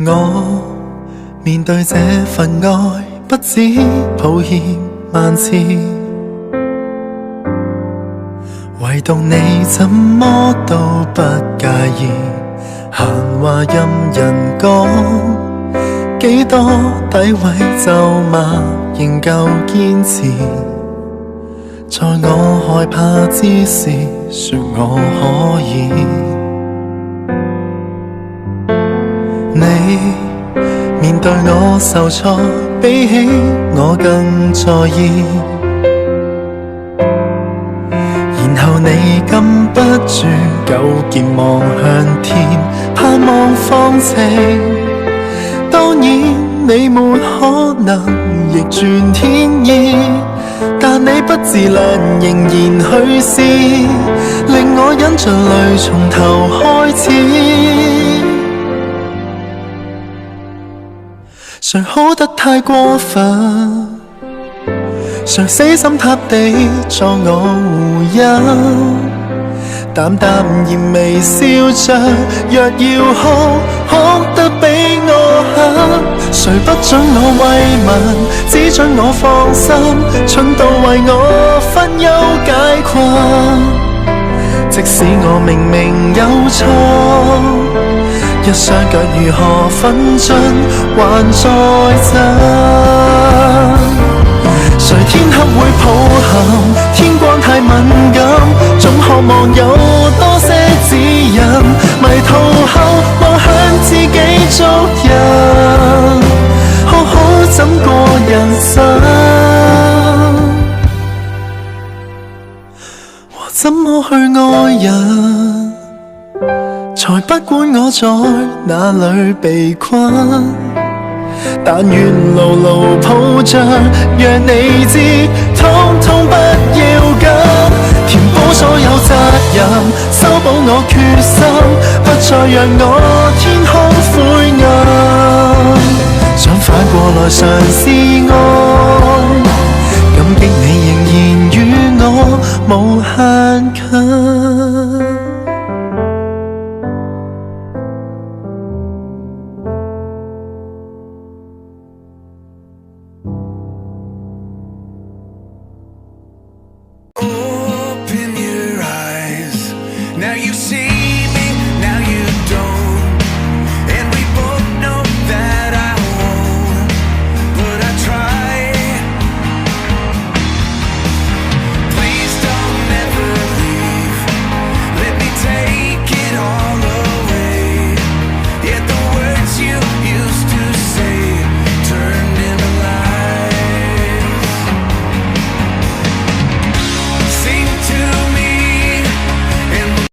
我面對這份愛，不止抱歉萬次，唯獨你怎麼都不介意，閒話任人講，幾多詆毀咒罵仍舊堅持，在我害怕之時說我可以。你面對我受挫，比起我更在意，然後你禁不住糾結望向天，盼望放晴。當然你沒可能逆轉天意，但你不自量仍然去試，令我忍着淚從頭開始。誰好得太過分，誰死心塌地作我護蔭，淡淡然微笑着，若要哭，哭得比我狠。誰不准我慰問，只准我放心，蠢到為我分憂解困。即使我明明有錯，一雙腳如何奮進還在震。誰天黑會抱憾，天光太敏感，總渴望有多些指引。迷途後望向自己足印，好好怎過人生，和怎麼去愛人，才不管我在哪裏被困。但願牢牢抱着，讓你知，通通不要緊。填補所有責任，修補我決心，不再讓我天空灰暗。想反過來嘗試愛，感激你仍然與我無限